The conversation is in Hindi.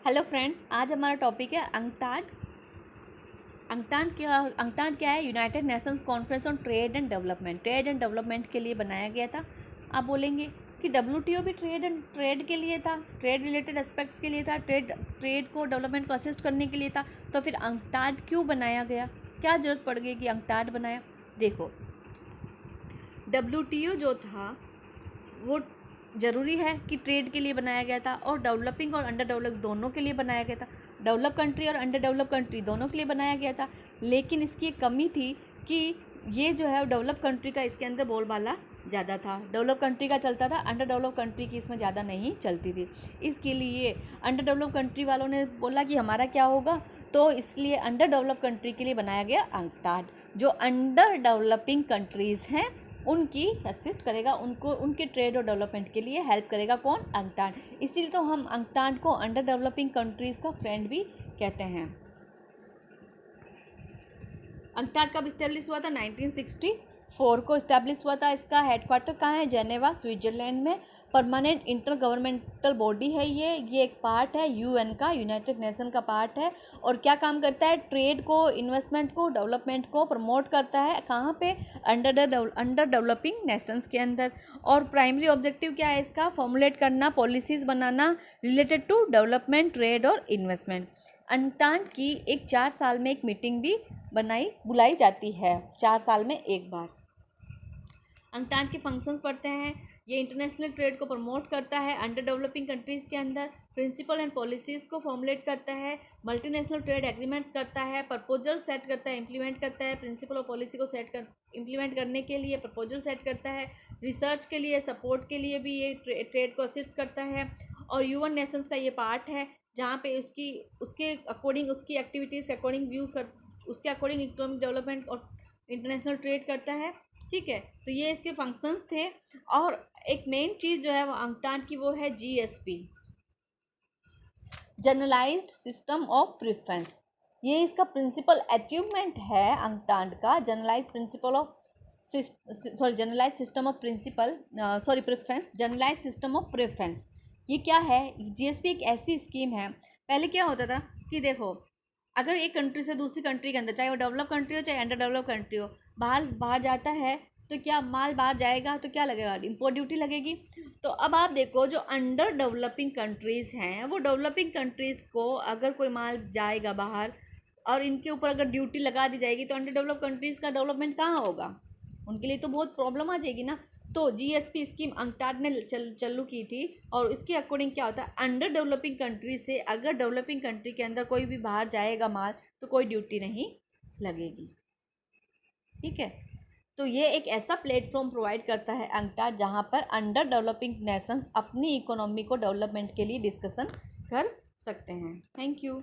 हेलो फ्रेंड्स, आज हमारा टॉपिक है अंकटाड। अंकटाड क्या है? United Nations conference on trade and development. Trade and development के लिए बनाया गया था। आप बोलेंगे कि डब्ल्यूटीओ भी ट्रेड के लिए था, ट्रेड रिलेटेड एस्पेक्ट्स के लिए था, ट्रेड को डेवलपमेंट को असिस्ट करने के लिए था। तो फिर अंकटाड क्यों बनाया गया? क्या जरूरत पड़ गई कि अंकटाड बनाया? देखो, डब्ल्यूटीओ जो था वो ज़रूरी है कि ट्रेड के लिए बनाया गया था और डेवलपिंग और अंडर डेवलप दोनों के लिए बनाया गया था। डेवलप कंट्री और अंडर डेवलप कंट्री दोनों के लिए बनाया गया था। लेकिन इसकी एक कमी थी कि ये जो है डेवलप कंट्री का इसके अंदर बोलबाला ज़्यादा था। डेवलप कंट्री का चलता था, अंडर डेवलप कंट्री की इसमें ज़्यादा नहीं चलती थी। इसके लिए अंडर डेवलप कंट्री वालों ने बोला कि हमारा क्या होगा, तो इसलिए अंडर डेवलप कंट्री के लिए बनाया गया अंकटाड। जो अंडर डेवलपिंग कंट्रीज़ हैं उनकी असिस्ट करेगा, उनको उनके ट्रेड और डेवलपमेंट के लिए हेल्प करेगा। कौन? अंकटाड। इसीलिए तो हम अंकटाड को अंडर डेवलपिंग कंट्रीज़ का फ्रेंड भी कहते हैं। अंकटाड कब इस्टेब्लिश हुआ था? 1964 को इस्टेब्लिश हुआ था। इसका हेडक्वार्टर कहाँ है? जेनेवा, स्विट्जरलैंड में। परमानेंट इंटर गवर्नमेंटल बॉडी है ये एक पार्ट है यूएन का, यूनाइटेड नेशन का पार्ट है। और क्या काम करता है? ट्रेड को, इन्वेस्टमेंट को, डेवलपमेंट को प्रमोट करता है। कहाँ पे? अंडर डेवलपिंग नेशंस के अंदर। और प्राइमरी ऑब्जेक्टिव क्या है इसका? फॉर्मुलेट करना, पॉलिसीज़ बनाना रिलेटेड टू डेवलपमेंट, ट्रेड और इन्वेस्टमेंट। अंकटाड की 4 साल में एक मीटिंग भी बुलाई जाती है, 4 साल में एक बार। अंकटाड के फंक्शंस पढ़ते हैं। ये इंटरनेशनल ट्रेड को प्रमोट करता है अंडर डेवलपिंग कंट्रीज़ के अंदर, प्रिंसिपल एंड पॉलिसीज़ को फॉर्मुलेट करता है, मल्टीनेशनल ट्रेड एग्रीमेंट्स करता है, प्रपोजल सेट करता है, इंप्लीमेंट करता है, प्रिंसिपल और पॉलिसी को इंप्लीमेंट करने के लिए प्रपोजल सेट करता है, रिसर्च के लिए, सपोर्ट के लिए भी ये ट्रेड को असिस्ट करता है। और यूएन नेशंस का ये पार्ट है जहाँ पे उसके अकॉर्डिंग, उसकी एक्टिविटीज़ के अकॉर्डिंग उसके अकॉर्डिंग इकोनॉमिक डेवलपमेंट और इंटरनेशनल ट्रेड करता है। ठीक है, तो ये इसके फंक्शंस थे। और एक मेन चीज़ जो है वो अंकटाड की, वो है GSP, generalised system of preference. ये इसका प्रिंसिपल अचीवमेंट है अंकटाड का, जनरलाइज्ड सिस्टम ऑफ प्रेफरेंस। ये क्या है? जीएसपी एक ऐसी स्कीम है। पहले क्या होता था कि देखो, अगर एक कंट्री से दूसरी कंट्री के अंदर, चाहे वो डेवलप कंट्री हो चाहे अंडर डेवलप कंट्री हो, बाहर जाता है तो क्या माल बाहर जाएगा तो क्या लगेगा? इम्पोर्ट ड्यूटी लगेगी। तो अब आप देखो, जो अंडर डेवलपिंग कंट्रीज़ हैं वो डेवलपिंग कंट्रीज़ को अगर कोई माल जाएगा बाहर और इनके ऊपर अगर ड्यूटी लगा दी जाएगी तो अंडर डेवलप कंट्रीज़ का डेवलपमेंट कहाँ होगा? उनके लिए तो बहुत प्रॉब्लम आ जाएगी ना। तो जीएसपी स्कीम अंकटाड ने चालू की थी। और इसके अकॉर्डिंग क्या होता है? अंडर डेवलपिंग कंट्री से अगर डेवलपिंग कंट्री के अंदर कोई भी बाहर जाएगा माल तो कोई ड्यूटी नहीं लगेगी। ठीक है, तो ये एक ऐसा प्लेटफॉर्म प्रोवाइड करता है अंकटाड जहाँ पर अंडर डेवलपिंग नेशंस अपनी इकोनॉमी को डेवलपमेंट के लिए डिस्कशन कर सकते हैं। Thank you.